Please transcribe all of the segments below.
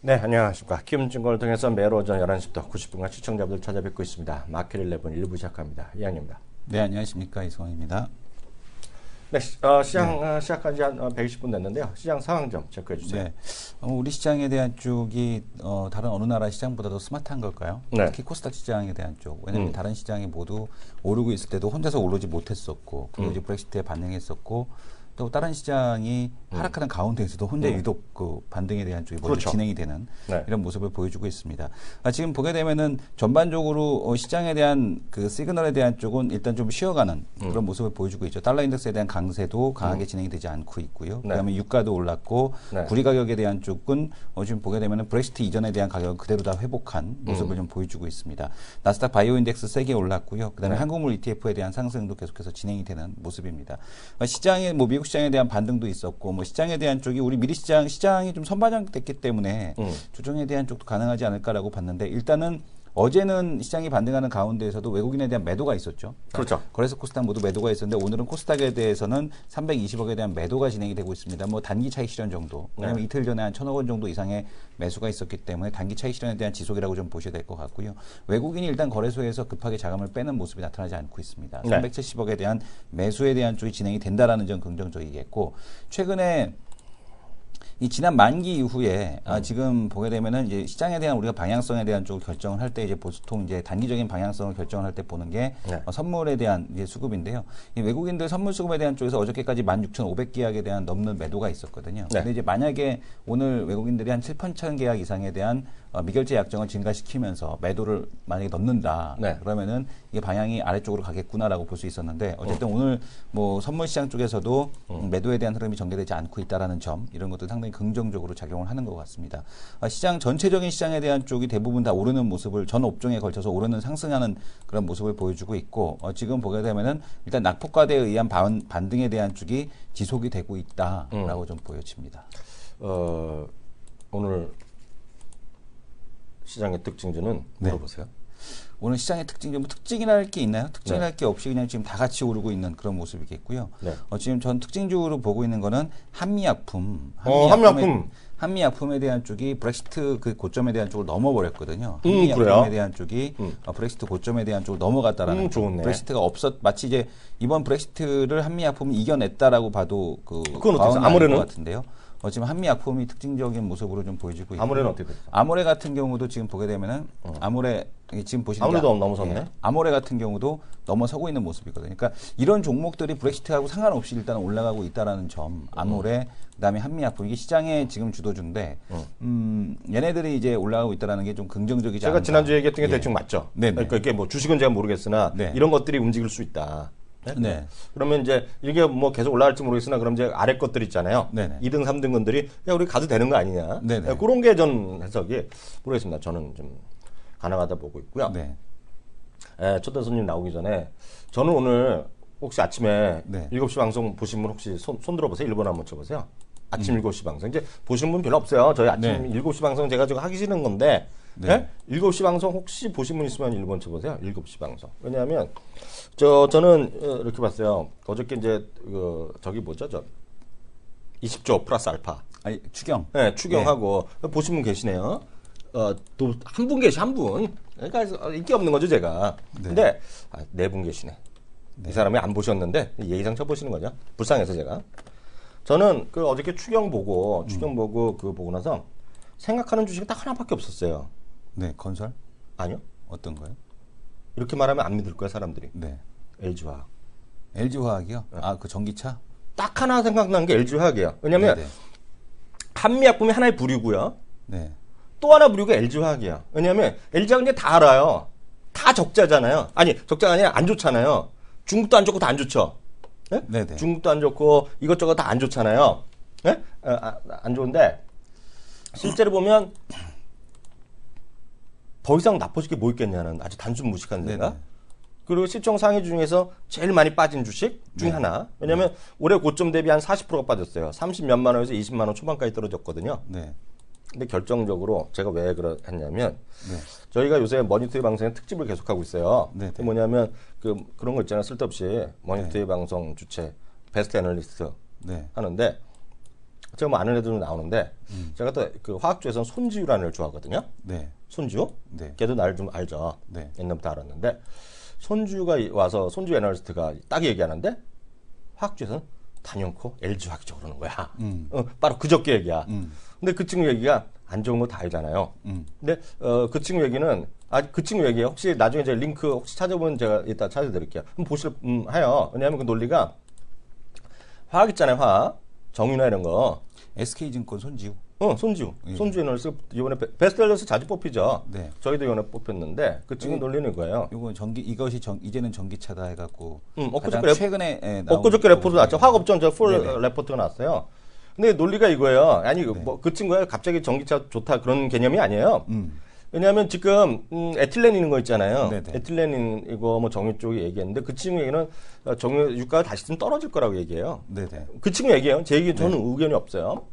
네, 안녕하십니까. 키움증권을 통해서 매일 오전 11시부터 90분간 시청자분들 찾아뵙고 있습니다. 마켓 11 1부 시작합니다. 이양입니다. 네, 안녕하십니까. 이성원입니다. 네, 시장 시작한 지 한 120분 됐는데요. 시장 상황 좀 체크해 주세요. 네, 우리 시장에 대한 쪽이 다른 어느 나라 시장보다도 스마트한 걸까요? 네. 특히 코스닥 시장에 대한 쪽. 왜냐하면 다른 시장이 모두 오르고 있을 때도 혼자서 오르지 못했었고, 그리고 이제 브렉시트에 반응했었고, 또 다른 시장이 하락하는 가운데에서도 혼자 유독 그 반등에 대한 쪽이 먼저 그렇죠. 진행이 되는 네. 이런 모습을 보여주고 있습니다. 지금 보게 되면은 전반적으로 시장에 대한 그 시그널에 대한 쪽은 일단 좀 쉬어가는 그런 모습을 보여주고 있죠. 달러 인덱스에 대한 강세도 강하게 진행이 되지 않고 있고요. 네. 그다음에 유가도 올랐고 네. 구리 가격에 대한 쪽은 지금 보게 되면은 브렉시트 이전에 대한 가격을 그대로 다 회복한 모습을 좀 보여주고 있습니다. 나스닥 바이오 인덱스 세게 올랐고요. 그다음에 네. 한국물 ETF에 대한 상승도 계속해서 진행이 되는 모습입니다. 시장에 뭐 미국 시장에 대한 반등도 있었고 뭐 시장에 대한 쪽이 우리 미리 시장이 좀 선반영됐기 때문에 조정에 대한 쪽도 가능하지 않을까라고 봤는데 일단은 어제는 시장이 반등하는 가운데에서도 외국인에 대한 매도가 있었죠. 그렇죠. 거래소 코스닥 모두 매도가 있었는데 오늘은 코스닥에 대해서는 320억에 대한 매도가 진행이 되고 있습니다. 뭐 단기 차익 실현 정도. 왜냐하면 이틀 전에 한 1,000억 원 정도 이상의 매수가 있었기 때문에 단기 차익 실현에 대한 지속이라고 좀 보셔야 될 것 같고요. 외국인이 일단 거래소에서 급하게 자금을 빼는 모습이 나타나지 않고 있습니다. 네. 370억에 대한 매수에 대한 쪽이 진행이 된다라는 점 긍정적이겠고 최근에 이 지난 만기 이후에 지금 보게 되면은 이제 시장에 대한 우리가 방향성에 대한 쪽을 결정을 할 때 이제 보통 이제 단기적인 방향성을 결정을 할 때 보는 게 네. 선물에 대한 이제 수급인데요. 이 외국인들 선물 수급에 대한 쪽에서 어저께까지 16,500계약에 대한 넘는 매도가 있었거든요. 네. 근데 이제 만약에 오늘 외국인들이 한 7,000 계약 이상에 대한 미결제 약정을 증가시키면서 매도를 만약에 넣는다. 네. 그러면은 이게 방향이 아래쪽으로 가겠구나라고 볼 수 있었는데 어쨌든 오늘 뭐 선물 시장 쪽에서도 매도에 대한 흐름이 전개되지 않고 있다라는 점 이런 것도 상당히 긍정적으로 작용을 하는 것 같습니다. 시장 전체적인 시장에 대한 쪽이 대부분 다 오르는 모습을 전 업종에 걸쳐서 오르는 상승하는 그런 모습을 보여주고 있고 지금 보게 되면은 일단 낙폭과대에 의한 반등에 대한 쪽이 지속이 되고 있다라고 좀 보여집니다. 오늘 시장의 특징주는 물어보세요. 오늘 시장의 특징, 뭐 특징이랄 게 있나요? 특징이랄 네. 게 없이 그냥 지금 다 같이 오르고 있는 그런 모습이겠고요. 네. 지금 전 특징적으로 보고 있는 거는 한미약품. 한미약품에 대한 쪽이 브렉시트 그 고점에 대한 쪽을 넘어버렸거든요. 한미약품에 그래요? 대한 쪽이 브렉시트 고점에 대한 쪽을 넘어갔다라는 점. 좋네. 브렉시트가 마치 이제 이번 브렉시트를 한미약품이 이겨냈다라고 봐도 그건 어떻게 과언은 아무래는? 아닐 것 같은데요. 지금 한미약품이 특징적인 모습으로 좀 보여지고 있고. 아무래는 어떻게 됐죠? 아모레 같은 경우도 지금 보게 되면은 아모레 지금 보시는 게 아무래도 넘어섰네. 아모레 같은 경우도 넘어서고 있는 모습이거든요. 그러니까 이런 종목들이 브렉시트하고 상관없이 일단 올라가고 있다라는 점. 아모레 그다음에 한미약품 이게 시장의 지금 주도주인데 얘네들이 이제 올라가고 있다라는 게 좀 긍정적이지 않나. 제가 지난주에 얘기했던 게 대충 맞죠? 네네. 그러니까 이게 뭐 주식은 제가 모르겠으나 네. 이런 것들이 움직일 수 있다. 네. 그러면 이제 이게 뭐 계속 올라갈지 모르겠으나 그럼 이제 아래 것들 있잖아요. 네네. 2등, 3등분들이 야 우리 가도 되는 거 아니냐. 네네. 그런 게 전 해석이 모르겠습니다. 저는 좀 가능하다 보고 있고요. 네. 초대 손님 나오기 전에 저는 오늘 혹시 아침에 네. 7시 방송 보신 분 혹시 손 들어보세요. 1번 한번 쳐보세요. 아침 7시 방송. 이제 보신 분 별로 없어요. 저희 아침 네. 7시 방송 제가 지금 하기 싫은 건데 네. 7시 방송 혹시 보신 분 있으면 1번 쳐보세요. 7시 방송. 왜냐하면 저는 이렇게 봤어요. 어저께 이제 저기 뭐죠? 20조 플러스 알파. 아니, 추경. 네, 추경하고 보신 분 계시네요. 또 한 분 계시 한 분. 그러니까 인기 없는 거죠 제가. 네. 근데 네 분 계시네. 이 사람이 안 보셨는데 예의상 쳐보시는 거죠. 불쌍해서 제가. 저는 그 어저께 추경 보고 그거 보고 나서 생각하는 주식이 딱 하나밖에 없었어요. 네, 건설? 아니요. 어떤 거요? 이렇게 말하면 안 믿을 거야 사람들이. 네. LG화학. LG화학이요? 그 전기차? 딱 하나 생각나는 게 LG화학이에요. 왜냐면 네네. 한미약품이 하나의 부류고요. 네. 또 하나 부류가 LG화학이야. 왜냐면 LG화학 이제 다 알아요. 다 적자잖아요. 아니 적자가 아니라 안 좋잖아요. 중국도 안 좋고 다 안 좋죠. 네? 네네. 중국도 안 좋고 이것저것 다 안 좋잖아요. 네? 안 좋은데 실제로 보면 더 이상 나빠질 게 뭐 있겠냐는 아주 단순 무식한 생각. 네네. 그리고 시총 상위 중에서 제일 많이 빠진 주식 중에 하나. 왜냐하면 올해 고점 대비 한 40%가 빠졌어요. 30몇만 원에서 20만 원 초반까지 떨어졌거든요. 네. 근데 결정적으로 제가 왜 했냐면 네. 저희가 요새 머니투데이 방송에 특집을 계속하고 있어요. 네, 네. 뭐냐면 그런 거 있잖아요. 쓸데없이 머니투데이 방송 주체 베스트 애널리스트 네. 하는데 제가 뭐 아는 애들도 나오는데 제가 또 그 화학주에서는 손지우라는 애를 좋아하거든요. 네. 손지우? 네. 걔도 나를 좀 알죠. 네. 옛날부터 알았는데 손지우가 와서 손지우 애널리스트가 딱 얘기하는데 화학주에서는 단연코 LG 화학이죠 그러는 거야. 바로 그저께 얘기야. 근데 그 친구 얘기가 안 좋은 거 다 알잖아요. 근데 그 친구 얘기는 그 친구 얘기에 혹시 나중에 제가 링크 혹시 찾아보면 제가 이따 찾아드릴게요. 한번 보실 해요. 왜냐하면 그 논리가 화학 있잖아요. 화학 정유나 이런 거. SK증권 손지우. 손지우. 손지우 애널리스트 이번에 베스트셀러에서 자주 뽑히죠. 네. 저희도 이번에 뽑혔는데 그 친구 논리는 이거예요. 이건 이것이 이제는 전기차다 해갖고 엊그저께 가장 최근에 나온 엊그저께 레포트 나왔죠. 화학업종 풀 네네. 레포트가 나왔어요. 근데 논리가 이거예요. 아니 뭐 그 친구가 갑자기 전기차 좋다 그런 개념이 아니에요. 왜냐하면 지금 에틸렌 있는 거 있잖아요. 네네. 에틸렌 이거 뭐 정유 쪽이 얘기했는데 그 친구 얘기는 정유 유가가 다시 좀 떨어질 거라고 얘기해요. 네네. 그 친구 얘기예요. 제 얘기 저는 의견이 없어요.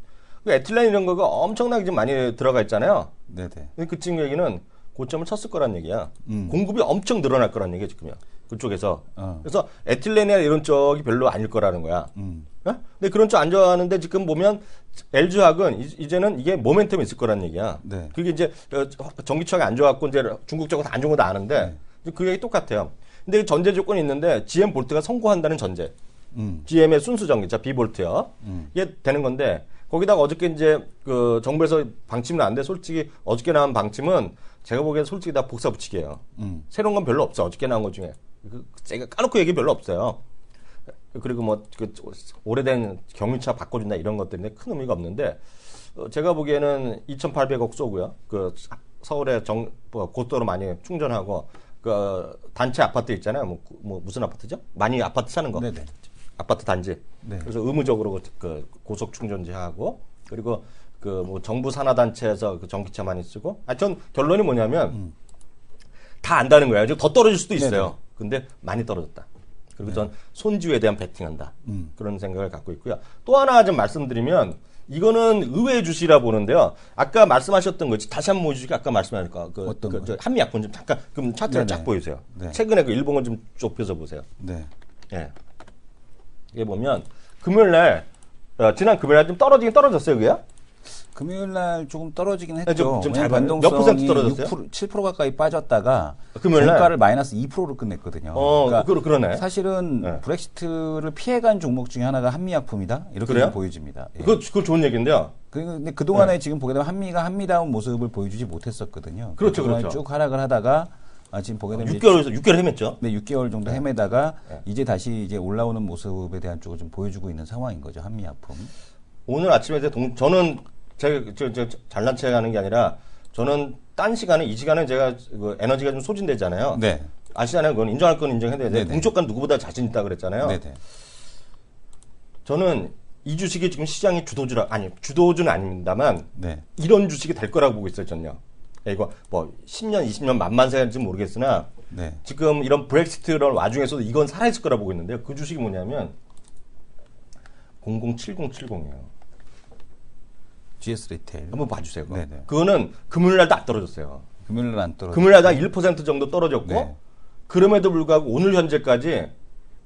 그 에틸렌 이런 거가 엄청나게 좀 많이 들어가 있잖아요. 네네. 근데 그 친구 얘기는 고점을 쳤을 거란 얘기야. 공급이 엄청 늘어날 거란 얘기야 지금이야. 그쪽에서. 그래서 에틸렌이나 이런 쪽이 별로 아닐 거라는 거야. 근데 그런 쪽 안 좋아하는데 지금 보면 LG화학은 이제는 이게 모멘텀이 있을 거란 얘기야. 네. 그게 이제 전기차가 안 좋았고 이제 중국 쪽으로 안 좋은 거 다 아는데 그 얘기 똑같아요. 근데 전제 조건이 있는데 GM 볼트가 성공한다는 전제. GM의 순수 전기차 비볼트요. 이게 되는 건데 거기다가 어저께 이제 그 정부에서 방침은 안 돼. 솔직히 어저께 나온 방침은 제가 보기엔 솔직히 다 복사 붙이기예요. 새로운 건 별로 없어. 어저께 나온 것 중에. 제가 까놓고 얘기 별로 없어요. 그리고 뭐 그 오래된 경유차 바꿔준다 이런 것들인데 큰 의미가 없는데 제가 보기에는 2,800억 쏘고요. 그 서울에 고속도로 많이 충전하고 그 단체 아파트 있잖아요. 뭐 무슨 아파트죠? 많이 아파트 사는 거. 네네. 아파트 단지. 네. 그래서 의무적으로 그 고속 충전지 하고 그리고 그 뭐 정부 산하 단체에서 그 전기차 많이 쓰고. 전 결론이 뭐냐면 다 안다는 거예요. 더 떨어질 수도 있어요. 네네. 근데 많이 떨어졌다. 그리고 전 손지우에 대한 베팅한다. 그런 생각을 갖고 있고요. 또 하나 좀 말씀드리면 이거는 의외의 주시라 보는데요. 아까 말씀하셨던 거 다시 한번 보여주시고 아까 말씀하신 거 어떤 거요? 저 한미약품 좀 잠깐 그럼 차트를 네네. 쫙 보여주세요. 네. 최근에 그 일본 건 좀 좁혀서 보세요. 네. 예. 이게 보면 금요일 날 지난 금요일 날 좀 떨어지긴 떨어졌어요, 그게요? 금요일 날 조금 떨어지긴 했죠. 좀 잘 왜냐면 몇 퍼센트 변동성이 떨어졌어요? 6%, 7% 가까이 빠졌다가 금요일 날? 종가를 마이너스 2%로 끝냈거든요. 그러네. 사실은 네. 브렉시트를 피해간 종목 중에 하나가 한미약품이다 이렇게 그래요? 좀 보여집니다. 예. 그거 좋은 얘기인데요. 근데 그동안에 지금 보게 되면 한미가 한미다운 모습을 보여주지 못했었거든요. 그렇죠, 그동안 그렇죠. 쭉 하락을 하다가 지금 보게 되면 6개월 헤맸죠. 네, 6개월 정도 헤매다가 이제 다시 이제 올라오는 모습에 대한 쪽을 좀 보여주고 있는 상황인 거죠. 한미약품. 오늘 아침에 저는 제가 잘난 체 하는 게 아니라 저는 딴 시간에 이 시간에 제가 그 에너지가 좀 소진되잖아요. 네. 아시잖아요. 그건 인정할 건 인정해야 되는데 네네. 공적간 누구보다 자신 있다 그랬잖아요. 네네. 저는 이 주식이 지금 시장의 주도주는 아닙니다만 네. 이런 주식이 될 거라고 보고 있어요, 전요. 이거 뭐 10년, 20년 만만세일지 모르겠으나 네. 지금 이런 브렉시트를 와중에서도 이건 살아있을 거라고 보고 있는데요. 그 주식이 뭐냐면 007070이에요. GS 리테일. 한번 봐주세요. 그거. 네네. 그거는 금요일 날도 안 떨어졌어요. 금요일 날 안 떨어져. 금요일 날도 한 1% 정도 떨어졌고 네. 그럼에도 불구하고 오늘 현재까지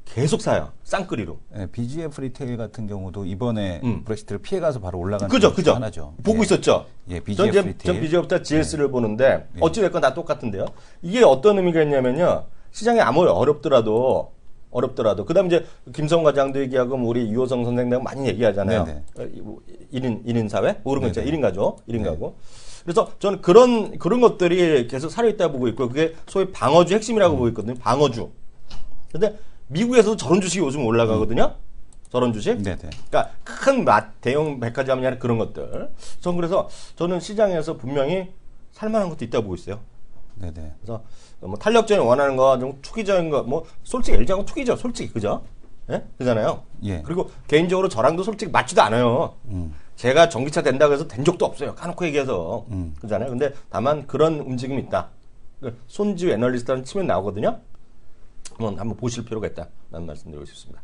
계속 사요. 쌍끌이로. 네, BGF 리테일 같은 경우도 이번에 브렉시트를 피해가서 바로 올라간 그죠. 중 하나죠. 보고 예. 있었죠. 예, BGF 전 리테일. BGF부터 GS를 보는데 어찌됐건 다 똑같은데요. 이게 어떤 의미가 있냐면요. 시장이 아무리 어렵더라도 그다음에 이제 김성관 과장도 얘기하고 우리 유호성 선생님도 많이 얘기하잖아요. 네네. 1인 사회? 모르는 거 있죠. 네네. 1인 가족, 1인 가구. 그래서 저는 그런 것들이 계속 살아있다 보고 있고 그게 소위 방어주 핵심이라고 보고 있거든요. 방어주. 근데 미국에서도 저런 주식이 요즘 올라가거든요. 저런 주식. 네네. 그러니까 큰 대형 백화점이 아니라 그런 것들. 전 그래서 저는 시장에서 분명히 살만한 것도 있다고 보고 있어요. 네네. 그래서 뭐 탄력적인 원하는 거, 좀 투기적인 거, 뭐 솔직히 LG하고 투기죠, 솔직히 그죠? 예, 그잖아요. 예. 그리고 개인적으로 저랑도 솔직히 맞지도 않아요. 제가 전기차 된다고 해서 된 적도 없어요. 까놓고 얘기해서 그잖아요. 근데 다만 그런 움직임이 있다. 손지우 애널리스트라는 치면 나오거든요. 한번 보실 필요가 있다. 라는 말씀드리고 싶습니다.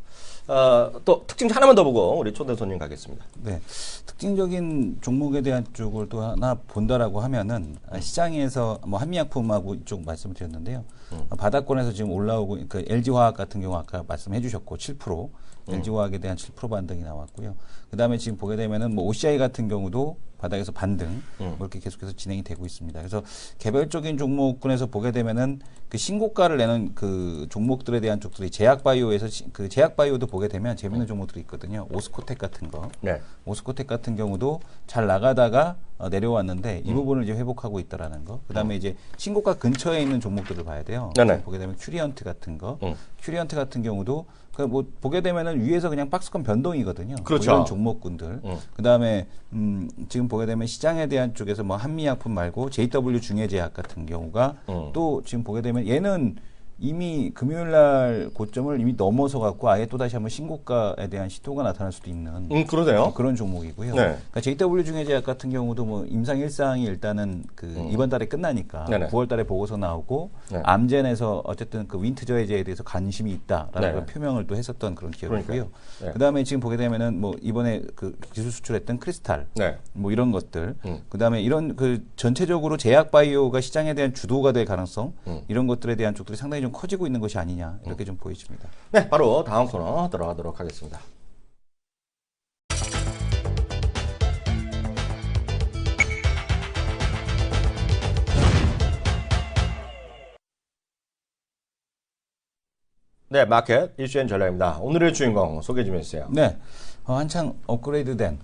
또 특징 하나만 더 보고 우리 초대 손님 가겠습니다. 네, 특징적인 종목에 대한 쪽을 또 하나 본다라고 하면은 시장에서 뭐 한미약품하고 이쪽 말씀을 드렸는데요. 바닥권에서 지금 올라오고 그 LG화학 같은 경우 아까 말씀해주셨고 7%. LG화학에 대한 7% 반등이 나왔고요. 그다음에 지금 보게 되면은 뭐 OCI 같은 경우도 바닥에서 반등 뭐 이렇게 계속해서 진행이 되고 있습니다. 그래서 개별적인 종목군에서 보게 되면은 그 신고가를 내는 그 종목들에 대한 쪽들이 제약바이오에서 그 제약바이오도 보게 되면 재밌는 종목들이 있거든요. 오스코텍 같은 거. 네. 오스코텍 같은 경우도 잘 나가다가 내려왔는데 이 부분을 이제 회복하고 있다라는 거. 그다음에 이제 신고가 근처에 있는 종목들을 봐야 돼요. 네네. 보게 되면 큐리언트 같은 거. 큐리언트 같은 경우도 그 뭐 보게 되면은 위에서 그냥 박스권 변동이거든요. 그렇죠. 뭐 이런 종목군들. 그다음에 지금 보게 되면 시장에 대한 쪽에서 뭐 한미약품 말고 JW 중해제약 같은 경우가 또 지금 보게 되면 얘는 이미 금요일 날 고점을 이미 넘어서 갖고 아예 또 다시 한번 신고가에 대한 시도가 나타날 수도 있는 그러네요. 그런 종목이고요. 네. 그러니까 JW 중해제약 같은 경우도 뭐 임상 1상이 일단은 그 이번 달에 끝나니까 네네. 9월 달에 보고서 나오고 네. 암젠에서 어쨌든 그 윈트 저해제에 대해서 관심이 있다라는 네. 그런 표명을 또 했었던 그런 기업이고요. 그러니까요. 네. 그다음에 지금 보게 되면은 뭐 이번에 그 기술 수출했던 크리스탈 네. 뭐 이런 것들 그다음에 이런 그 전체적으로 제약 바이오가 시장에 대한 주도가 될 가능성 이런 것들에 대한 쪽들이 상당히 좀 커지고 있는 것이 아니냐 이렇게 좀 보여집니다. 네, 바로 다음 코너 들어가도록 하겠습니다. 네, 마켓 이슈 앤 전략입니다. 오늘의 주인공 소개 좀 해주세요. 네, 한창 업그레이드된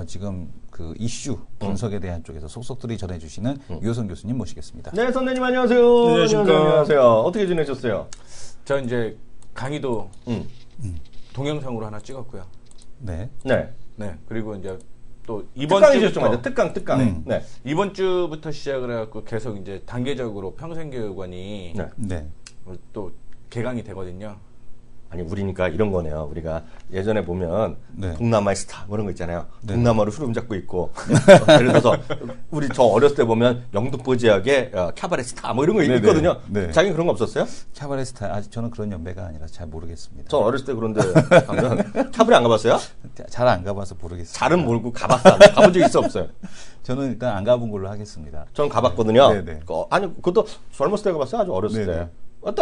지금 그 이슈 분석에 대한 쪽에서 속속들이 전해주시는 유호선 교수님 모시겠습니다. 네, 선생님 안녕하세요. 안녕하십니까. 안녕하세요. 어떻게 지내셨어요? 저 이제 강의도 동영상으로 하나 찍었고요. 네, 네. 네. 그리고 이제 또 이번 특강이셨죠, 주부터 맞아요. 특강. 네. 이번 주부터 시작을 해갖고 계속 이제 단계적으로 평생교육원이 네. 네, 또 개강이 되거든요. 아니 우리니까 이런 거네요. 우리가 예전에 보면 네. 동남아의 스타 뭐 이런 거 있잖아요. 네. 동남아로 흐름 잡고 있고 예를 들어서 우리 저 어렸을 때 보면 영등포 지역의 캬바레 스타 뭐 이런 거 네네. 있거든요. 네. 자기 그런 거 없었어요? 캬바레스타 아직 저는 그런 연배가 아니라 잘 모르겠습니다. 저 어렸을 때 그런데 가면 캬바레 안 가봤어요? 잘 안 가봐서 모르겠습니다. 잘은 모르고 가봤어. 가본 적 있어 없어요? 저는 일단 안 가본 걸로 하겠습니다. 전 가봤거든요. 네네. 아니 그것도 젊었을 때 가봤어요. 아주 어렸을 네네. 때.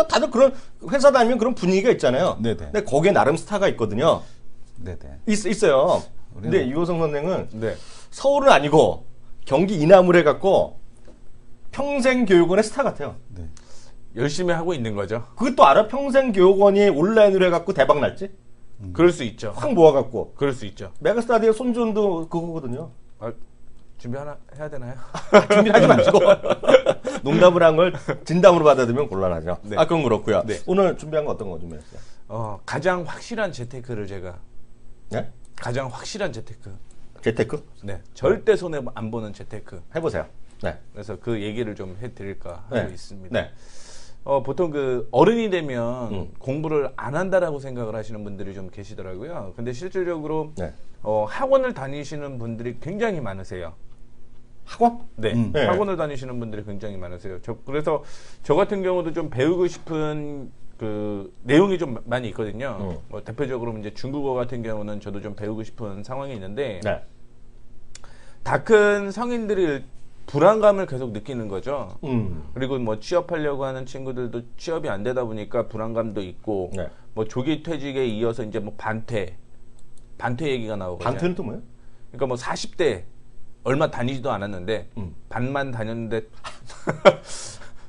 다들 그런 회사 다니면 그런 분위기가 있잖아요. 네네. 근데 거기에 나름 스타가 있거든요. 네네. 있어요. 근데 우리는- 유호성 선생은 네. 서울은 아니고 경기 이남을 해갖고 평생교육원의 스타 같아요. 네. 열심히 하고 있는 거죠. 그것도 알아? 평생교육원이 온라인으로 해갖고 대박 날지? 그럴 수 있죠. 확 모아갖고. 그럴 수 있죠. 메가스타디의 손준도 그거거든요. 아, 준비 하나 해야 되나요? 준비하지 마시고 농담을 한 걸 진담으로 받아들이면 곤란하죠. 네. 그건 그렇고요. 네. 오늘 준비한 거 어떤 거 준비했어요? 가장 확실한 재테크를 제가 네? 가장 확실한 재테크. 재테크? 네. 절대 손해 안 보는 재테크. 해보세요. 네. 그래서 그 얘기를 좀 해드릴까 하고 네. 있습니다. 네. 보통 그 어른이 되면 공부를 안 한다라고 생각을 하시는 분들이 좀 계시더라고요. 근데 실질적으로 네. 학원을 다니시는 분들이 굉장히 많으세요. 학원? 네, 네. 학원을 다니시는 분들이 굉장히 많으세요. 그래서 저 같은 경우도 좀 배우고 싶은 그 내용이 좀 많이 있거든요. 뭐 대표적으로 이제 중국어 같은 경우는 저도 좀 배우고 싶은 상황이 있는데 네. 다 큰 성인들이 불안감을 계속 느끼는 거죠. 그리고 뭐 취업하려고 하는 친구들도 취업이 안 되다 보니까 불안감도 있고, 네. 뭐 조기 퇴직에 이어서 이제 뭐 반퇴 얘기가 나오거든요. 반태는 또 뭐예요? 그러니까 뭐 40대 얼마 다니지도 않았는데 반만 다녔는데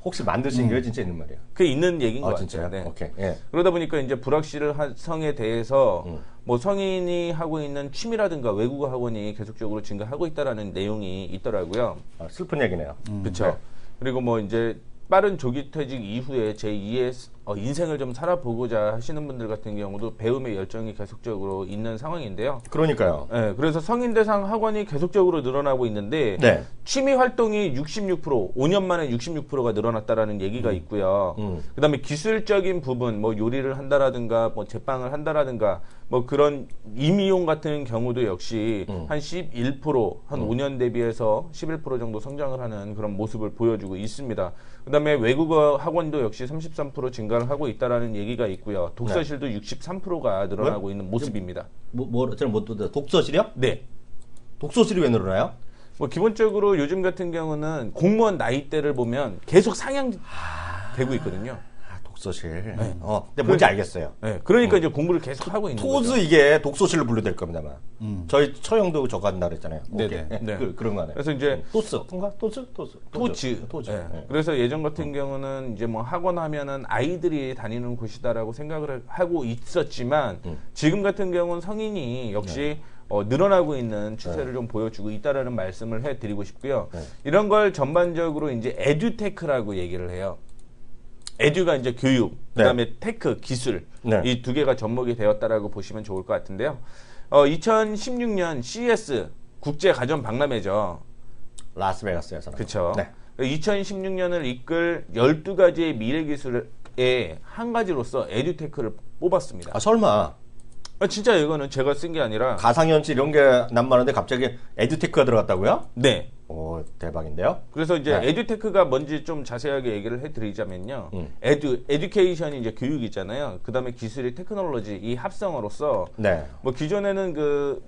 혹시 만드신 게 진짜 있는 말이에요? 그게 있는 얘기인 것 같아요. 진짜요? 네. 오케이. 예. 그러다 보니까 이제 불확실한 성에 대해서 뭐 성인이 하고 있는 취미라든가 외국어 학원이 계속적으로 증가하고 있다라는 내용이 있더라고요. 슬픈 얘기네요. 그렇죠. 그리고 뭐 이제 빠른 조기 퇴직 이후에 제2의 인생을 좀 살아보고자 하시는 분들 같은 경우도 배움의 열정이 계속적으로 있는 상황인데요. 그러니까요. 네, 그래서 성인 대상 학원이 계속적으로 늘어나고 있는데 네. 취미 활동이 66%, 5년 만에 66%가 늘어났다라는 얘기가 있고요. 그다음에 기술적인 부분, 뭐 요리를 한다라든가, 뭐 제빵을 한다라든가, 뭐 그런 임의용 같은 경우도 역시 한 11%, 한 5년 대비해서 11% 정도 성장을 하는 그런 모습을 보여주고 있습니다. 그다음에 외국어 학원도 역시 33% 증가. 증가를 하고 있다라는 얘기가 있고요. 독서실도 63%가 늘어나고 있는 모습입니다. 저는 독서실이요? 네. 독서실이 왜 늘어나요? 뭐 기본적으로 요즘 같은 경우는 공무원 나이대를 보면 계속 상향되고 있거든요. 독서실. 근데 뭔지 알겠어요. 네, 그러니까 이제 공부를 계속 하고 있는 토즈 거죠. 이게 독서실로 분류될 겁니다만. 저희 처형도 저거 한다 그랬잖아요. 네네. 오케이. 네. 그런 거 하네. 그래서 이제 토즈. 토즈. 예. 그래서 예전 같은 경우는 이제 뭐 학원 하면은 아이들이 다니는 곳이다라고 생각을 하고 있었지만 지금 같은 경우는 성인이 역시 늘어나고 있는 추세를 좀 보여주고 있다라는 말씀을 해드리고 싶고요. 이런 걸 전반적으로 이제 에듀테크라고 얘기를 해요. 에듀가 이제 교육, 그다음에 테크 기술 이 두 개가 접목이 되었다라고 보시면 좋을 것 같은데요. 2016년 CES 국제 가전 박람회죠. 라스베가스에서. 그렇죠. 네. 2016년을 이끌 12가지의 미래 기술의 한 가지로서 에듀테크를 뽑았습니다. 아, 설마 진짜 이거는 제가 쓴 게 아니라 가상현실 이런 게 난무하는데 갑자기 에듀테크가 들어갔다고요? 네. 오, 대박인데요. 그래서 이제 에듀테크가 뭔지 좀 자세하게 얘기를 해드리자면요. 에듀케이션이 이제 교육이잖아요. 그 다음에 기술이 테크놀로지 이 합성어로서 네. 뭐 기존에는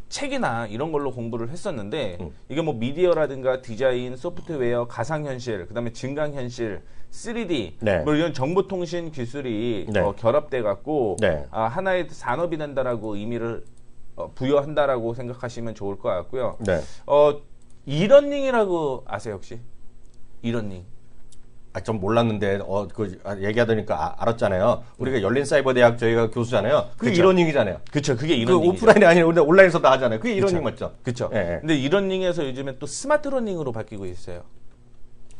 책이나 이런 걸로 공부를 했었는데 이게 뭐 미디어라든가 디자인, 소프트웨어, 가상현실, 그다음에 증강현실, 3D 네. 뭐 이런 정보통신 기술이 네. 결합돼 갖고 네. 하나의 산업이 된다라고 의미를 부여한다라고 생각하시면 좋을 것 같고요. 네. 이러닝이라고 아세요 혹시? 이러닝. 좀 몰랐는데 얘기하다니까 알았잖아요. 우리가 열린 사이버 대학 저희가 교수잖아요. 그게 그쵸. 이러닝이잖아요. 그렇죠. 그게 그 이러닝. 오프라인이 아니라 우리 온라인에서 다 하잖아요. 그게 이러닝 맞죠? 그렇죠. 예. 근데 이러닝에서 요즘에 또 스마트 러닝으로 바뀌고 있어요.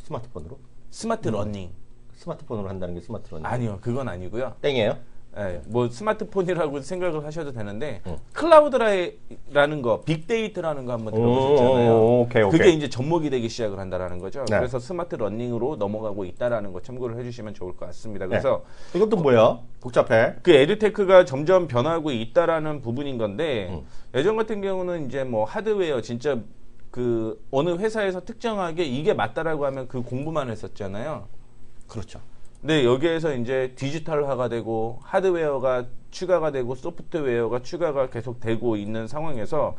스마트폰으로? 스마트 러닝. 스마트폰으로 한다는 게 스마트 러닝. 아니요, 그건 아니고요. 땡이에요? 예, 뭐 스마트폰이라고 생각을 하셔도 되는데 클라우드라는 거, 빅데이터라는 거 한번 들어보셨잖아요. 오케이. 그게 이제 접목이 되기 시작을 한다라는 거죠. 네. 그래서 스마트 러닝으로 넘어가고 있다라는 거 참고를 해주시면 좋을 것 같습니다. 그래서 이것도 뭐야? 복잡해. 그 에듀테크가 점점 변하고 있다라는 부분인 건데 예전 같은 경우는 이제 뭐 하드웨어 진짜 그 어느 회사에서 특정하게 이게 맞다라고 하면 그 공부만 했었잖아요. 그렇죠. 근데 여기에서 이제 디지털화가 되고 하드웨어가 추가가 되고 소프트웨어가 추가가 계속 되고 있는 상황에서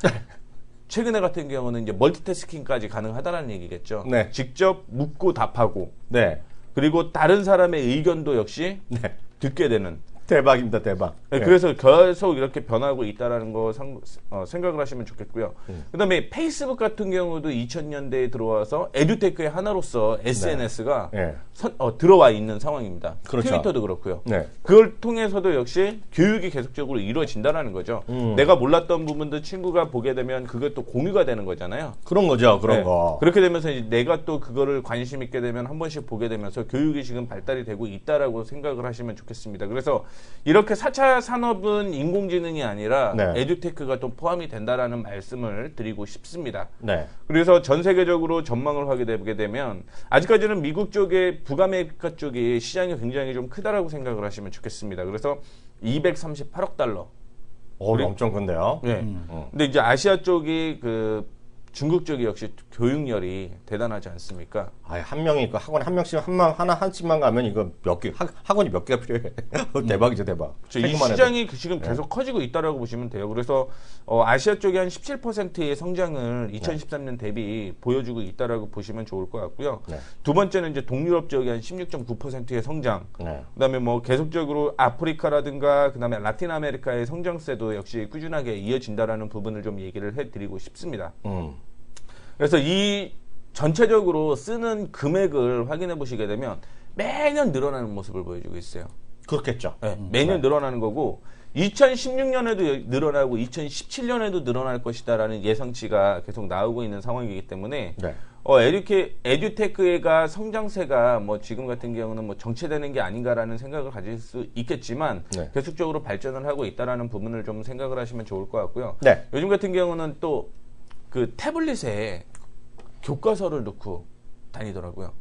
최근에 같은 경우는 이제 멀티태스킹까지 가능하다라는 얘기겠죠. 네. 직접 묻고 답하고 네. 그리고 다른 사람의 의견도 역시 네. 듣게 되는. 대박입니다, 대박. 네, 그래서 계속 이렇게 변하고 있다라는 거 생각을 하시면 좋겠고요. 그다음에 페이스북 같은 경우도 2000년대에 들어와서 에듀테크의 하나로서 SNS가 네. 들어와 있는 상황입니다. 그렇죠. 트위터도 그렇고요. 네. 그걸 통해서도 역시 교육이 계속적으로 이루어진다라는 거죠. 내가 몰랐던 부분도 친구가 보게 되면 그것도 공유가 되는 거잖아요. 그런 거죠, 그런 네. 거. 그렇게 되면서 이제 내가 또 그거를 관심 있게 되면 한 번씩 보게 되면서 교육이 지금 발달이 되고 있다라고 생각을 하시면 좋겠습니다. 그래서 이렇게 4차 산업은 인공지능이 아니라 네. 에듀테크가 또 포함이 된다라는 말씀을 드리고 싶습니다. 네. 그래서 그래서 전 세계적으로 전망을 하게 되게 되면 아직까지는 미국 쪽에 북아메리카 쪽이 시장이 굉장히 좀 크다라고 생각을 하시면 좋겠습니다. 그래서 238억 달러. 엄청 큰데요. 네. 근데 이제 아시아 쪽이 그 중국 쪽이 역시 교육열이 대단하지 않습니까? 한 명이 그 학원에 한 명씩 한씩만 가면 이거 몇 개, 학원이 몇 개가 필요해. 대박이죠, 대박. 이 시장이 지금 계속 커지고 있다라고 보시면 돼요. 그래서 아시아 쪽이 한 17%의 성장을 2013년 대비 보여주고 있다라고 보시면 좋을 것 같고요. 네. 두 번째는 이제 동유럽 쪽이 한 16.9%의 성장. 네. 그다음에 뭐 계속적으로 아프리카라든가 그다음에 라틴 아메리카의 성장세도 역시 꾸준하게 이어진다라는 부분을 좀 얘기를 해드리고 싶습니다. 그래서 이 전체적으로 쓰는 금액을 확인해 보시게 되면 매년 늘어나는 모습을 보여주고 있어요. 그렇겠죠. 네, 매년 늘어나는 거고 2016년에도 늘어나고 2017년에도 늘어날 것이다라는 예상치가 계속 나오고 있는 상황이기 때문에 네. 에듀테크가 성장세가 뭐 지금 같은 경우는 뭐 정체되는 게 아닌가라는 생각을 가질 수 있겠지만 네. 계속적으로 발전을 하고 있다라는 부분을 좀 생각을 하시면 좋을 것 같고요. 네. 요즘 같은 경우는 또 그 태블릿에 교과서를 넣고 다니더라고요.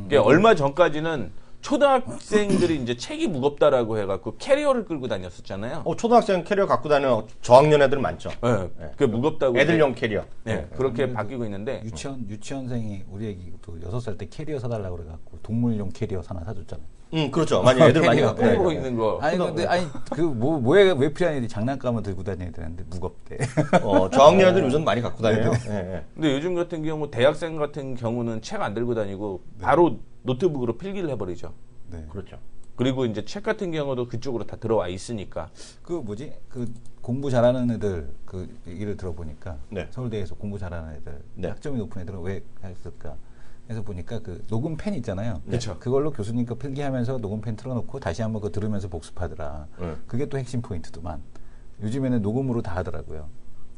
이게 얼마 전까지는 초등학생들이 이제 책이 무겁다라고 해갖고 캐리어를 끌고 다녔었잖아요. 초등학생 캐리어 갖고 다니는 저학년 애들 많죠. 네. 그 무겁다고. 애들용 캐리어. 네. 그렇게 바뀌고 있는데. 유치원생이 우리 애기도 6살 때 캐리어 사달라고 그래갖고 동물용 캐리어 하나 사줬잖아요. 그렇죠. 많이 애들 많이 캐리어. 갖고 끌고 다니죠. 있는 거. 아니 근데 아니 왜 필요한 애들이 장난감을 들고 다녀야 되는데 무겁대. 저학년 애들 요즘 많이 갖고 다녀요. 근데 요즘 같은 경우 대학생 같은 경우는 책 안 들고 다니고 바로 노트북으로 필기를 해버리죠. 네. 그렇죠. 그리고 이제 책 같은 경우도 그쪽으로 다 들어와 있으니까. 그 공부 잘하는 애들 그 얘기를 들어보니까 네. 서울대에서 공부 잘하는 애들 네. 학점이 높은 애들은 왜 했을까? 해서 보니까 그 녹음펜 있잖아요. 그쵸. 그걸로 교수님 거 필기하면서 녹음펜 틀어놓고 다시 한번 그거 들으면서 복습하더라. 그게 또 핵심 포인트더만. 요즘에는 녹음으로 다 하더라고요.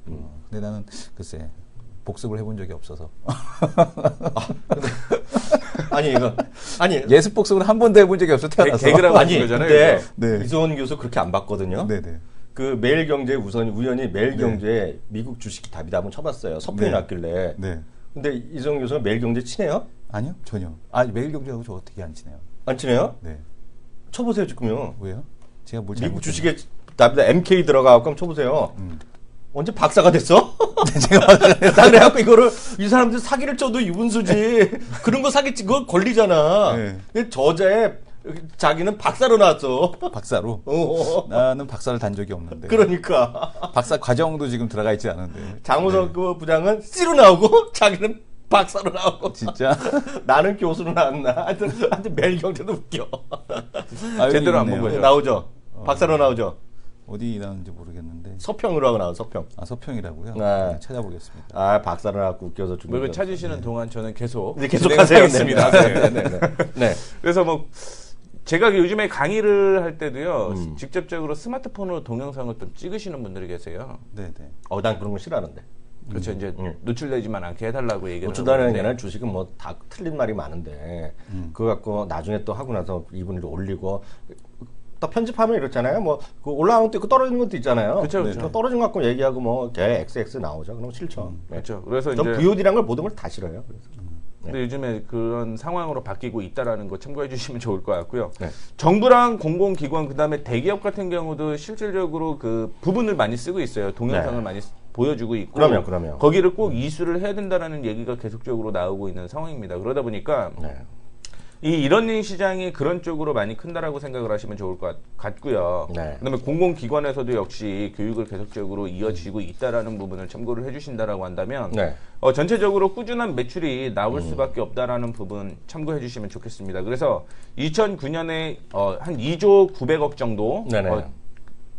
근데 나는 글쎄 복습을 해본 적이 없어서. 아니 예습 복습을 한 번도 해본 적이 없어 태어나서. 개그라고 아니 하는 거잖아요. 근데 그래서. 네. 이소원 교수 그렇게 안 봤거든요. 네네. 그 매일경제 우연히 매일경제에 미국 주식 답이다 한번 쳐봤어요. 서평이 네. 났길래. 네. 근데 이소원 교수가 매일경제 친해요? 아니요 전혀. 아 매일경제하고 저 어떻게 안 친해요? 안 친해요? 네. 쳐보세요 지금요. 왜요? 제가 뭘 미국 잘못했나요? 주식에 답이다 MK 들어가고 한번 쳐보세요. 언제 박사가 됐어? 나 그래갖고 이거를 이 사람들 사기를 쳐도 유분수지 그런 거 사기 그거 걸리잖아. 네. 근데 저자의 자기는 박사로 나왔어. 박사로. 나는 박사를 단 적이 없는데. 그러니까 박사 과정도 지금 들어가 있지 않은데. 장우석 그 부장은 C로 나오고 자기는 박사로 나오고 진짜? 나는 교수로 나왔나. 하여튼 매일경제도 웃겨. 아, 제대로 안 있네요. 본 거죠. 나오죠. 박사로 나오죠. 어디 나오는지 모르겠는데. 서평으로 하고 나와 서평. 아 서평이라고요? 네. 네, 찾아보겠습니다. 아 박사로 나왔고 웃겨서 죽는 뭐 이거 거. 찾으시는 동안 저는 계속 이제 계속 진행을 하세요. 하겠습니다. 네. 네. 그래서 뭐 제가 요즘에 강의를 할 때도요 직접적으로 스마트폰으로 동영상을 또 찍으시는 분들이 계세요. 네네. 난 그런 거 싫어하는데. 그렇죠. 이제 노출되지만 않게 해달라고 얘기를 노출다는 게 하는데 아니라 주식은 뭐 다 틀린 말이 많은데 그거 갖고 나중에 또 하고 나서 이분이 올리고 또 편집하면 이렇잖아요. 뭐 그 올라오는 때 그 떨어지는 것도 있잖아요. 그쵸, 그쵸. 또 떨어진 거 갖고 얘기하고 뭐걔 XX 나오죠. 그럼 싫죠. 네. 그렇죠. 그래서 전 이제 VOD란 걸 모든 걸 다 싫어요. 그래서. 근데 요즘에 그런 상황으로 바뀌고 있다라는 거 참고해 주시면 좋을 것 같고요. 네. 정부랑 공공기관 그다음에 대기업 같은 경우도 실질적으로 그 부분을 많이 쓰고 있어요. 동영상을 네. 많이 보여주고 있고 그럼요. 거기를 꼭 이수를 해야 된다라는 얘기가 계속적으로 나오고 있는 상황입니다. 그러다 보니까 네. 이 이런닝 시장이 그런 쪽으로 많이 큰다라고 생각을 하시면 좋을 것 같고요. 네. 그다음에 공공기관에서도 역시 교육을 계속적으로 이어지고 있다라는 부분을 참고를 해주신다라고 한다면 네. 전체적으로 꾸준한 매출이 나올 수밖에 없다라는 부분 참고해 주시면 좋겠습니다. 그래서 2009년에 한 2조 900억 정도 네네.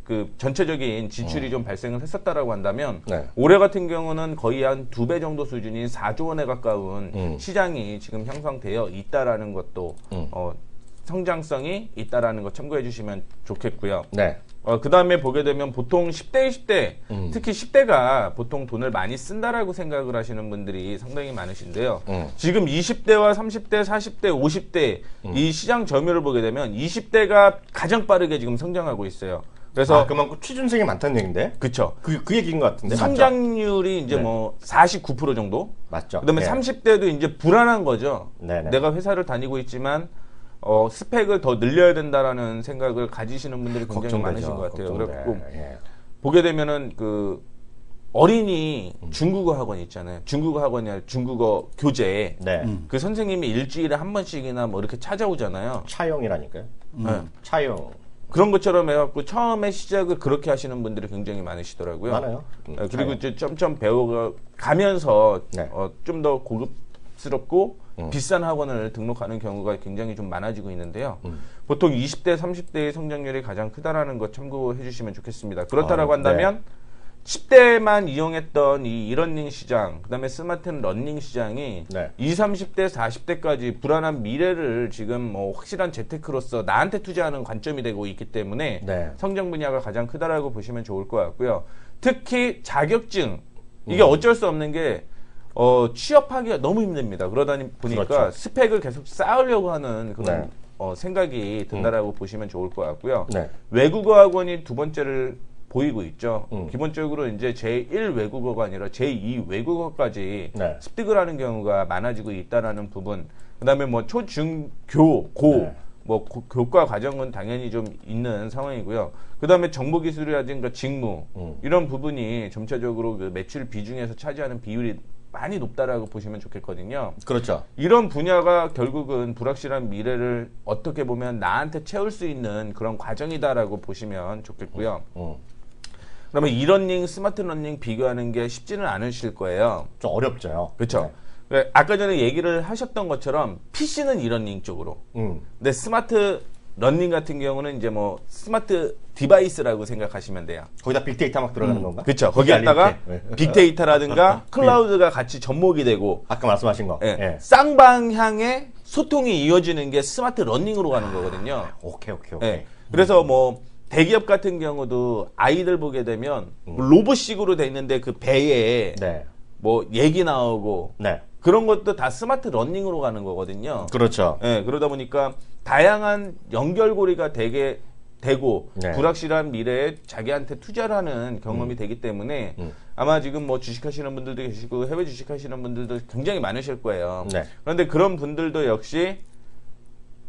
그 전체적인 지출이 좀 발생을 했었다라고 한다면 네. 올해 같은 경우는 거의 한 2배 정도 수준인 4조 원에 가까운 시장이 지금 형성되어 있다라는 것도 성장성이 있다라는 거 참고해 주시면 좋겠고요. 네. 그 다음에 보게 되면 보통 10대, 20대, 특히 10대가 보통 돈을 많이 쓴다라고 생각을 하시는 분들이 상당히 많으신데요. 지금 20대와 30대, 40대, 50대 이 시장 점유율을 보게 되면 20대가 가장 빠르게 지금 성장하고 있어요. 그래서 그만큼 취준생이 많다는 얘기인데. 그쵸. 그 얘기인 것 같은데. 맞죠? 성장률이 이제 네. 뭐 49% 정도? 맞죠. 그다음에 네. 30대도 이제 불안한 거죠. 네네. 내가 회사를 다니고 있지만 스펙을 더 늘려야 된다라는 생각을 가지시는 분들이 굉장히 걱정되죠. 많으신 것 같아요. 걱정돼. 그래갖고 예. 보게 되면은 그 어린이 중국어 학원 있잖아요. 중국어 학원이 아니라 중국어 교재. 네. 그 선생님이 일주일에 한 번씩이나 뭐 이렇게 찾아오잖아요. 차용이라니까요. 네. 차용. 그런 것처럼 해갖고 처음에 시작을 그렇게 하시는 분들이 굉장히 많으시더라고요. 많아요. 그리고 차용. 이제 점점 배워가면서 네. 좀 더 고급스럽고 비싼 학원을 등록하는 경우가 굉장히 좀 많아지고 있는데요. 보통 20대, 30대의 성장률이 가장 크다라는 것 참고해 주시면 좋겠습니다. 그렇다라고 한다면 10대만 이용했던 이 이러닝 시장, 그다음에 스마트 러닝 시장이 네. 20, 30대, 40대까지 불안한 미래를 지금 뭐 확실한 재테크로서 나한테 투자하는 관점이 되고 있기 때문에 네. 성장 분야가 가장 크다라고 보시면 좋을 것 같고요. 특히 자격증 이게 어쩔 수 없는 게 취업하기가 너무 힘듭니다. 그러다 보니까 그렇죠. 스펙을 계속 쌓으려고 하는 그런 네. 생각이 든다라고 보시면 좋을 것 같고요. 네. 외국어 학원이 두 번째를 보이고 있죠. 음. 기본적으로 이제 제1 외국어가 아니라 제2 외국어까지 네. 습득을 하는 경우가 많아지고 있다라는 부분. 그다음에 뭐 초, 중, 교, 고 네. 뭐 교과 과정은 당연히 좀 있는 상황이고요. 그다음에 정보기술이라든가 직무 이런 부분이 점차적으로 그 매출 비중에서 차지하는 비율이 많이 높다라고 보시면 좋겠거든요. 그렇죠. 이런 분야가 결국은 불확실한 미래를 어떻게 보면 나한테 채울 수 있는 그런 과정이다라고 보시면 좋겠고요. 그러면 이러닝, 스마트 러닝 비교하는 게 쉽지는 않으실 거예요. 좀 어렵죠. 그렇죠. 아까 전에 얘기를 하셨던 것처럼 PC는 이러닝 쪽으로. 근데 스마트 러닝 같은 경우는 이제 뭐 스마트 디바이스라고 생각하시면 돼요. 거기다 빅데이터 막 들어가는 건가? 그렇죠. 거기에다가 빅데이터라든가 클라우드가 같이 접목이 되고 아까 말씀하신 거. 예, 예. 쌍방향의 소통이 이어지는 게 스마트 러닝으로 가는 거거든요. 오케이. 예. 그래서 뭐 대기업 같은 경우도 아이들 보게 되면 로봇식으로 돼 있는데 그 배에 네. 뭐 얘기 나오고 네. 그런 것도 다 스마트 러닝으로 가는 거거든요. 그렇죠. 예, 그러다 보니까 다양한 연결고리가 되고 네. 불확실한 미래에 자기한테 투자를 하는 경험이 되기 때문에 아마 지금 뭐 주식하시는 분들도 계시고 해외 주식하시는 분들도 굉장히 많으실 거예요. 네. 그런데 그런 분들도 역시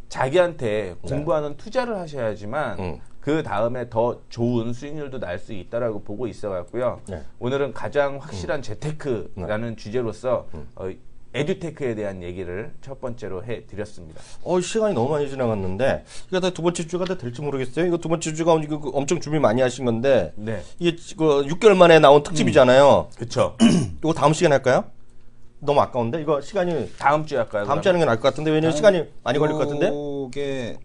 자기한테 공부하는 투자를 하셔야지만 그 다음에 더 좋은 수익률도 날 수 있다라고 보고 있어갖고요. 네. 오늘은 가장 확실한 재테크라는 주제로서 에듀테크에 대한 얘기를 첫 번째로 해드렸습니다. 시간이 너무 많이 지나갔는데 이거 다 두 번째 주가 다 될지 모르겠어요. 이거 두 번째 주가 이거 엄청 준비 많이 하신 건데 네. 이게 6개월 만에 나온 특집이잖아요. 그렇죠. 이거 다음 시간에 할까요? 너무 아까운데 이거 시간이 다음 주에 할까요? 다음 주에 하는 게 나을 것 같은데 왜냐면 시간이 많이 걸릴 것 같은데. 그게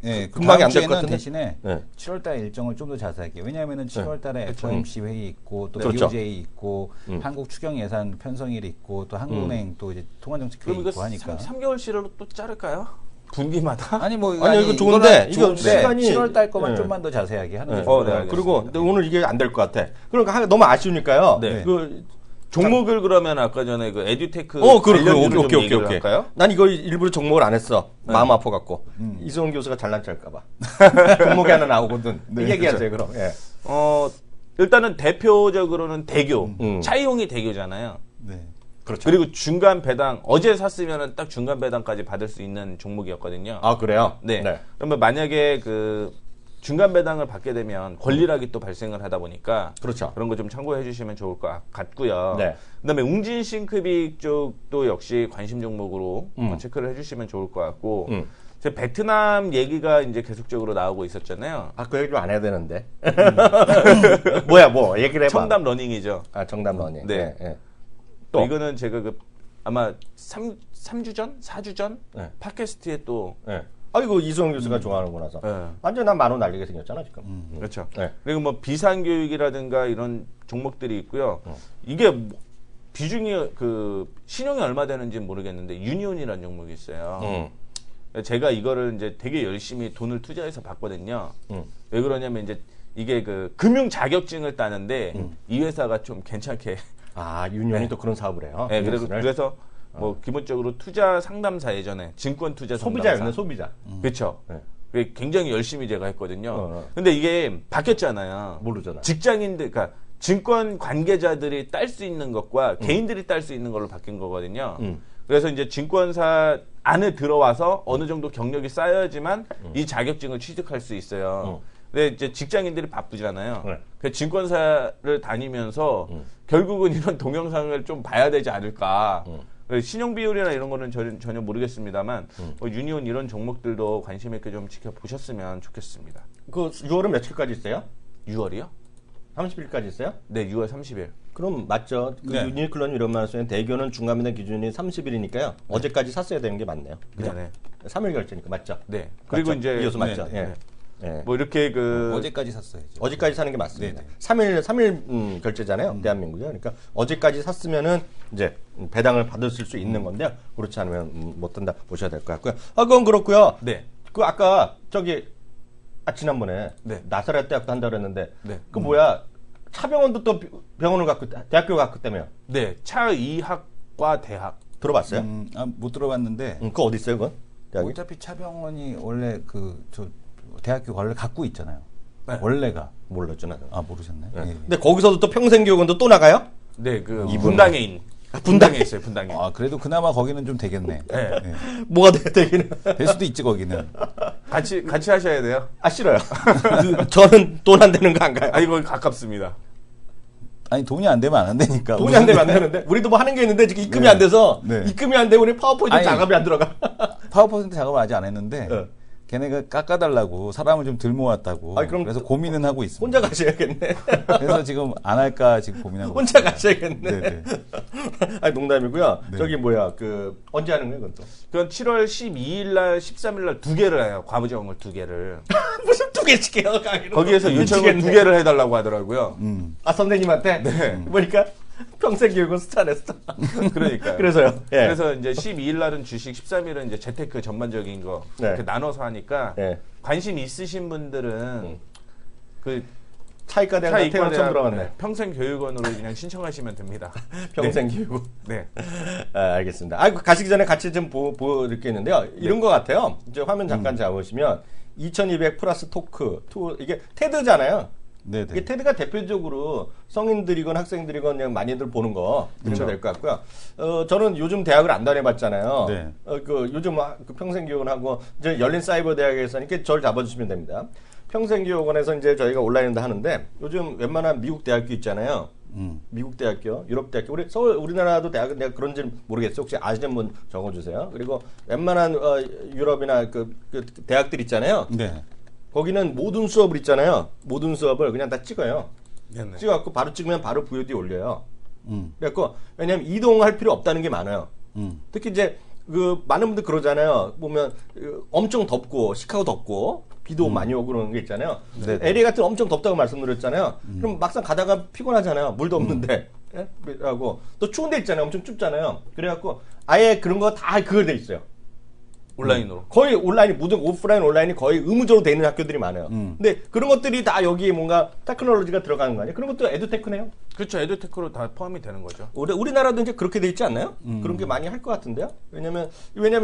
예, 금방이 다음 안될 것 주에는 같은데? 대신에 네. 7월달 일정을 좀 더 자세하게. 왜냐하면은 7월달에 FOMC 회의 있고 또 그렇죠. BOJ 있고 한국 추경 예산 편성일 있고 또 한국은행 또 이제 통화정책 회의 그럼 이거 있고 하니까. 3개월치로 또 자를까요? 분기마다? 아니 뭐 아니, 이거 좋은데, 이거 좋은데 시간이- 7월달 거만 네. 좀만 더 자세하게 하는 네. 거. 네, 알겠습니다. 그리고 근데 오늘 이게 안 될 것 같아. 그러니까 너무 아쉬우니까요. 네. 그 종목을 그러면 아까 전에 그 에듀테크 그래. 관련주로 좀 오케이. 얘기를 할까요? 난 이거 일부러 종목을 안 했어. 마음 아파갖고. 이승훈 교수가 잘난 짤까봐. 종목이 하나 나오거든. 얘기하세요, 그럼. 예. 일단은 대표적으로는 대교, 음. 차이용이 대교잖아요. 네. 그렇죠. 그리고 중간 배당, 어제 샀으면은 딱 중간 배당까지 받을 수 있는 종목이었거든요. 아, 그래요? 네. 그러면 만약에 그 중간 배당을 받게 되면 권리락이 또 발생을 하다 보니까 그렇죠. 그런 거 좀 참고해 주시면 좋을 것 같고요. 네. 그다음에 웅진 싱크빅 쪽도 역시 관심 종목으로 체크를 해주시면 좋을 것 같고, 제 베트남 얘기가 이제 계속적으로 나오고 있었잖아요. 그 얘기 좀 안 해야 되는데. 뭐야, 얘기를 해봐. 청담 러닝이죠. 정답 러닝. 네. 예. 또 이거는 제가 아마 3주 전, 4주 전 네. 팟캐스트에 또 예. 이거 이승훈 교수가 좋아하는 거라서. 네. 완전 난 만원 날리게 생겼잖아, 지금. 그렇죠. 네. 그리고 뭐 비상교육이라든가 이런 종목들이 있고요. 이게 비중이 그 신용이 얼마 되는지 모르겠는데 유니온이라는 종목이 있어요. 제가 이거를 이제 되게 열심히 돈을 투자해서 봤거든요. 왜 그러냐면 이제 이게 그 금융 자격증을 따는데 이 회사가 좀 괜찮게. 유니온이 네. 또 그런 사업을 해요. 네, 비즈니스를. 그래서 뭐 기본적으로 투자 상담사 예전에 증권 투자 상담사. 소비자였네, 소비자. 그렇죠. 네. 그게 굉장히 열심히 제가 했거든요. 근데 이게 바뀌었잖아요. 모르잖아. 직장인들, 그러니까 증권 관계자들이 딸 수 있는 것과 개인들이 딸 수 있는 걸로 바뀐 거거든요. 그래서 이제 증권사 안에 들어와서 어느 정도 경력이 쌓여야지만 이 자격증을 취득할 수 있어요. 근데 이제 직장인들이 바쁘잖아요. 네. 그 증권사를 다니면서 결국은 이런 동영상을 좀 봐야 되지 않을까. 신용 비율이나 이런 거는 전혀 모르겠습니다만 유니온 이런 종목들도 관심 있게 좀 지켜보셨으면 좋겠습니다. 그 6월은 며칠까지 있어요? 6월이요? 30일까지 있어요? 네, 6월 30일. 그럼 맞죠. 그 네. 유니클로는 이런 말씀에 대교는 중간배당 기준이 30일이니까요. 어제까지 샀어야 되는 게 맞네요. 그죠? 네. 3일 결제니까 맞죠? 네. 그리고 맞죠? 이제 이어서 맞죠? 네, 예. 네. 예. 뭐 이렇게 그 어제까지 샀어야죠. 어제까지 사는 게 맞습니다. 네네. 3일 결제잖아요. 대한민국이요. 그러니까 어제까지 샀으면은 이제 배당을 받으실 수 있는 건데요. 그렇지 않으면 못 한다 보셔야 될 것 같고요. 그건 그렇고요. 네. 그 아까 지난번에 네. 나사렛 대학도 한다 그랬는데 네. 그 뭐야? 차병원도 또 병원을 대학교 갔기 때문에 네, 차의학과 대학. 들어봤어요? 못 들어봤는데 그거 어디 있어요, 그건? 대학이? 어차피 차병원이 원래 저 대학교 원래 갖고 있잖아요. 네. 원래가. 몰랐죠, 나는. 모르셨나요? 네. 예. 근데 거기서도 또 평생교육원도 또 나가요? 네, 그 이분은- 분당에 있는 분당에 있어요. 분당에. 아, 그래도 그나마 거기는 좀 되겠네. 네. 네. 뭐가 되기는. 될 수도 있지 거기는. 같이 하셔야 돼요. 아, 싫어요. 저는 돈 안 되는 거 안 가요. 아, 이거 가깝습니다. 아니 돈이 안 되면 안 한다니까. 돈이 안 되면 안 되는데 우리도 뭐 하는 게 있는데 지금 입금이 네. 안 돼서 네. 입금이 안 되고 우리 파워포인트 아니, 작업이 안 들어가. 파워포인트 작업을 아직 안 했는데 네. 걔네가 깎아달라고 사람을 좀 들 모았다고. 아니, 그럼 그래서 고민은 하고 있습니다. 혼자 가셔야겠네. 그래서 지금 안 할까 지금 고민하고 혼자 있습니다. 가셔야겠네. 네네. 아니 농담이고요. 네. 저기 뭐야 그 언제 하는 거예요, 그건 또? 그건 7월 12일 날, 13일 날 2개를 해요. 과부정을 2개를. 무슨 두 개씩 해요, 강의로. 거기에서 요청을 미치겠네. 2개를 해달라고 하더라고요. 아 선생님한테. 네. 보니까 평생 교육은 스타냈어. 그러니까요. 그래서요. 예. 그래서 이제 12일 날은 주식, 13일은 이제 재테크 전반적인 거 네. 이렇게 나눠서 하니까 예. 관심 있으신 분들은 그 차이과 대학 태어나 처음 들어갔네. 평생교육원으로 그냥 신청하시면 됩니다. 평생 교육. 네. 아, 알겠습니다. 아, 가시기 전에 같이 좀 보여드릴 게 있는데요. 이런 것 같아요. 이제 화면 잠깐 잡으시면 2200 플러스 토크, 이게 테드잖아요. 네네. 이게 테드가 대표적으로 성인들이건 학생들이건 그냥 많이들 보는 거 이런 그렇죠. 거될 것 같고요. 저는 요즘 대학을 안 다녀봤잖아요. 네. 요즘 그 평생교육을 하고 이제 열린 사이버 대학에서 이렇게 저를 잡아주시면 됩니다. 평생교육원에서 이제 저희가 온라인도 하는데 요즘 웬만한 미국 대학교 있잖아요. 미국 대학교, 유럽 대학교, 우리나라도 대학은 내가 그런지 모르겠어요. 혹시 아시는 분 적어주세요. 그리고 웬만한 유럽이나 그 대학들 있잖아요. 네. 거기는 모든 수업을 있잖아요. 모든 수업을 그냥 다 찍어요. 네네. 찍어갖고 바로 찍으면 바로 VOD 올려요. 그래갖고 왜냐면 이동할 필요 없다는 게 많아요. 특히 이제 그 많은 분들 그러잖아요. 보면 엄청 덥고 시카고 덥고 비도 많이 오고 그러는 게 있잖아요. 네네. LA 같은 엄청 덥다고 말씀드렸잖아요. 그럼 막상 가다가 피곤하잖아요. 물도 없는데. 예? 하고 또 추운 데 있잖아요. 엄청 춥잖아요. 그래갖고 아예 그런 거 다 그걸 돼 있어요. 온라인으로. 거의 온라인이 모든 오프라인 온라인이 거의 의무적으로 돼 있는 학교들이 많아요. 근데 그런 것들이 다 여기에 뭔가 테크놀로지가 들어가는 거 아니에요? 그런 것도 에듀테크네요. 그렇죠. 에듀테크로 다 포함이 되는 거죠. 우리나라도 이제 그렇게 돼 있지 않나요? 그런 게 많이 할 것 같은데요. 왜냐면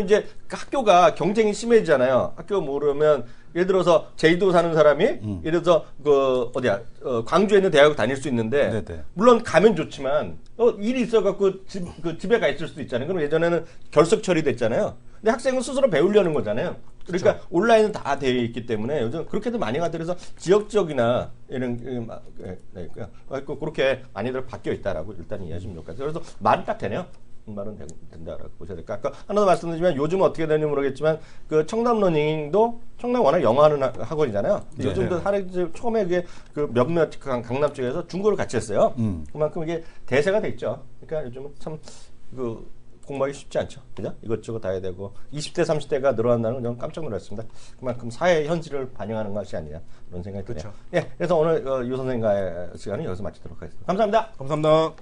이제 그 학교가 경쟁이 심해지잖아요. 학교 모르면 예를 들어서 제주도 사는 사람이 예를 들어서 그 어디야 광주에 있는 대학을 다닐 수 있는데 네네. 물론 가면 좋지만 일이 있어갖고 집에 가 있을 수도 있잖아요. 그럼 예전에는 결석 처리됐잖아요. 근데 학생은 스스로 배우려는 거잖아요. 그러니까 그쵸. 온라인은 다 되어 있기 때문에 요즘 그렇게도 많이 가더라서 지역적이나 이런 그렇게 많이들 바뀌어 있다라고 일단 이해하시면 좋을 것 같아요. 그래서 말은 딱 되네요. 말은 된다라고 보셔야 될까. 아까 하나 더 말씀드리지만 요즘은 어떻게 되는지 모르겠지만 그 청담러닝도 청담 워낙 영어하는 학원이잖아요. 네. 요즘도 처음에 그게 그 몇몇 강남 쪽에서 중고를 같이 했어요. 그만큼 이게 대세가 돼 있죠. 그러니까 요즘은 참 공부하기 쉽지 않죠. 그죠? 이것저것 다 해야 되고 20대 30대가 늘어난다는 건 저는 깜짝 놀랐습니다. 그만큼 사회 현실을 반영하는 것이 아니냐 그런 생각이 드네요. 그렇죠. 예, 그래서 오늘 유 선생님과의 시간은 여기서 마치도록 하겠습니다. 감사합니다. 감사합니다.